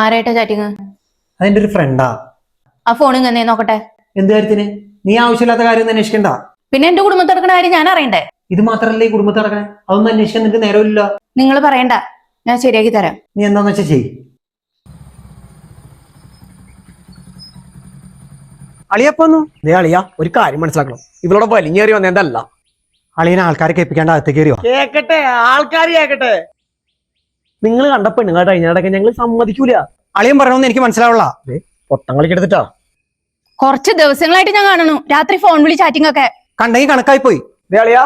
ആരായിട്ടാ chatting? അതെന്റെ ഒരു ഫ്രണ്ടാ. ആ ഫോൺ ഇങ്ങനെ നോക്കട്ടെ. എന്ത് കാര്യത്തിന്? നീ ആവശ്യമില്ലാത്ത കാര്യം അന്വേഷിക്കണ്ട. പിന്നെ എന്റെ കുടുംബത്തിൽ നടക്കുന്ന കാര്യം ഞാൻ അറിയണ്ടേ? ഇത് മാത്രല്ലേ ഈ കുടുംബത്തിൽ നടക്കണേ? അതൊന്നും അന്വേഷിക്കാൻ നിനക്ക് നേരമില്ല. നിങ്ങൾ പറയണ്ട, ഞാൻ ശരിയാക്കി തരാം. നീ എന്താന്ന് വെച്ചാ ചെയ്. അളിയപ്പൊന്നു ദേ അളിയ ഒരു കാര്യം മനസ്സിലാക്കണം. ഇവളോട് വലിഞ്ഞേറി വന്നതല്ല. അളിയനെ ആൾക്കാരെ കേൾപ്പിക്കാണ്ട് അകത്തേക്ക് കയറിയോ? കേക്കട്ടെ, ആൾക്കാർ കേക്കട്ടെ. നിങ്ങൾ കണ്ട പെണ്ണുങ്ങളുടെ കഴിഞ്ഞാടൊക്കെ ഞങ്ങൾ സമ്മതിക്കൂല. അളിയൻ പറയണമെന്ന് എനിക്ക് മനസ്സിലാവുള്ള. പൊട്ടം കളിക്കെടുത്തിട്ടാ. കുറച്ച് ദിവസങ്ങളായിട്ട് ഞാൻ കാണുന്നു രാത്രി ഫോൺ വിളി ചാറ്റിംഗ് ഒക്കെ. കണ്ടെങ്കിൽ കണക്കായി പോയി. ദേ അളിയ,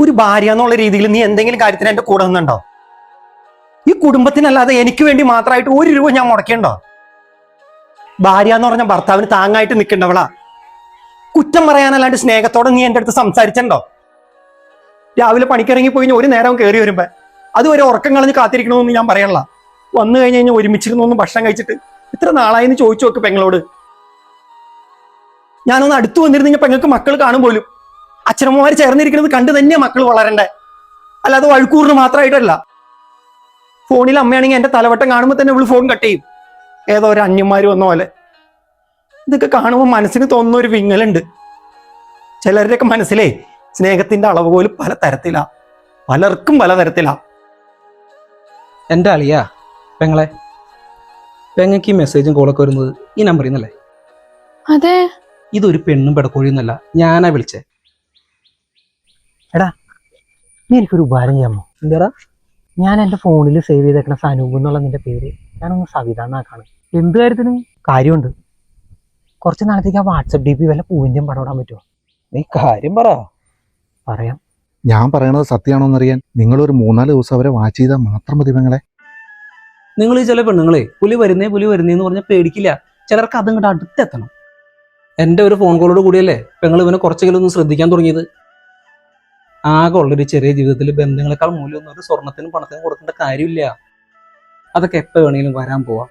ഒരു ഭാര്യ എന്നുള്ള രീതിയിൽ നീ എന്തെങ്കിലും കാര്യത്തിന് എന്റെ കൂടെ നിന്നുണ്ടോ? ഈ കുടുംബത്തിനല്ലാതെ എനിക്ക് വേണ്ടി മാത്രമായിട്ട് 1 രൂപ ഞാൻ മുടക്കേണ്ടോ? ഭാര്യ എന്ന് പറഞ്ഞ ഭർത്താവിന് താങ്ങായിട്ട് നിൽക്കേണ്ടവളാ. കുറ്റം പറയാനല്ലാണ്ട് സ്നേഹത്തോടെ നീ എന്റെ അടുത്ത് സംസാരിച്ചോ? രാവിലെ പണിക്കിറങ്ങി പോയി ഒരു നേരം കയറി വരുമ്പോ അതുവരെ ഉറക്കം കളഞ്ഞ് കാത്തിരിക്കണമെന്ന് ഞാൻ പറയണല്ല. വന്നു കഴിഞ്ഞ് കഴിഞ്ഞാൽ ഒരുമിച്ചിരുന്നൊന്ന് ഭക്ഷണം കഴിച്ചിട്ട് ഇത്ര നാളായിന്ന് ചോദിച്ചു നോക്ക് പെങ്ങളോട്. ഞാനൊന്ന് അടുത്ത് വന്നിരുന്നെങ്കിൽ പെങ്ങൾക്ക് മക്കൾ കാണും പോലും. അച്ഛനമ്മമാർ ചേർന്നിരിക്കുന്നത് കണ്ടു തന്നെയാ മക്കൾ വളരണ്ടേ, അല്ലാതെ വഴുക്കൂറിന് മാത്രമായിട്ടല്ല. ഫോണിൽ അമ്മയാണെങ്കിൽ എന്റെ തലവട്ടം കാണുമ്പോൾ തന്നെ ഇവള് ഫോൺ കട്ട് ചെയ്യും, ഏതോ ഒരു അന്യന്മാര് വന്ന പോലെ. ഇതൊക്കെ കാണുമ്പോൾ മനസ്സിന് തോന്നുന്ന ഒരു വിങ്ങലുണ്ട്. ചിലരുടെയൊക്കെ മനസ്സിലേ സ്നേഹത്തിന്റെ അളവ് പോലും പല തരത്തിലാ, പലർക്കും പലതരത്തിലാ. എൻ്റെ അളിയാ പെങ്ങളെ, പെങ്ങക്ക് ഈ മെസ്സേജും കോളൊക്കെ വരുന്നത് ഈ നമ്പറിൽ നിന്നല്ലേ? അതെ. ഇതൊരു പെണ്ണും പെടക്കോഴിയൊന്നുമല്ല, ഞാനാ വിളിച്ചേ. എടാ, നീ എനിക്കൊരു ഉപകാരം ചെയ്യാമോ? എന്താടാ? ഞാൻ എന്റെ ഫോണിൽ സേവ് ചെയ്തേക്കണ സനൂപ് എന്നുള്ള നിന്റെ പേര് ഞാനൊന്ന് സവിത എന്നാക്കാണ്. എന്ത് കാര്യത്തിന്? കാര്യമുണ്ട്. കുറച്ച് നാളത്തേക്ക് ആ വാട്സപ്പ് DP വല്ല പൂവിന്റെയും പടം ഇടാൻ പറ്റുമോ? നീ കാര്യം പറ. പറയാം. ഞാൻ പറയണത് സത്യമാണോന്നറിയാൻ നിങ്ങളൊരു 3-4 ദിവസം അവരെ വാച്ച് ചെയ്താൽ മാത്രം മതി പെങ്ങളെ. നിങ്ങൾ ഈ ചില പെണ്ണുങ്ങളെ പുലി വരുന്നേന്ന് പറഞ്ഞാൽ പേടിക്കില്ല. ചിലർക്ക് അതങ്ങോട്ട് അടുത്തെത്തണം. എൻ്റെ ഒരു ഫോൺ കോളോട് കൂടിയല്ലേ പെങ്ങൾ ഇവനെ കുറച്ചെങ്കിലും ഒന്ന് ശ്രദ്ധിക്കാൻ തുടങ്ങിയത്. ആകെ ഉള്ളൊരു ചെറിയ ജീവിതത്തിൽ ബന്ധങ്ങളെക്കാൾ മൂല്യമൊന്നും ഒരു സ്വർണത്തിനും പണത്തിനും കൊടുക്കേണ്ട കാര്യമില്ല. അതൊക്കെ എപ്പോൾ വേണമെങ്കിലും വരാൻ പോവാം.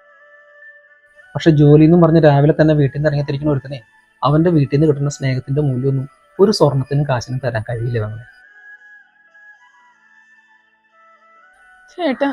പക്ഷെ ജോലി എന്നും പറഞ്ഞ് രാവിലെ തന്നെ വീട്ടിൽ നിന്ന് ഇറങ്ങിത്തിരിക്കുന്ന ഒരുത്തനെ അവന്റെ വീട്ടിൽ നിന്ന് കിട്ടുന്ന സ്നേഹത്തിന്റെ മൂല്യമൊന്നും ഒരു സ്വർണത്തിനും കാശിനും തരാൻ കഴിയില്ല. ചേട്ടാ,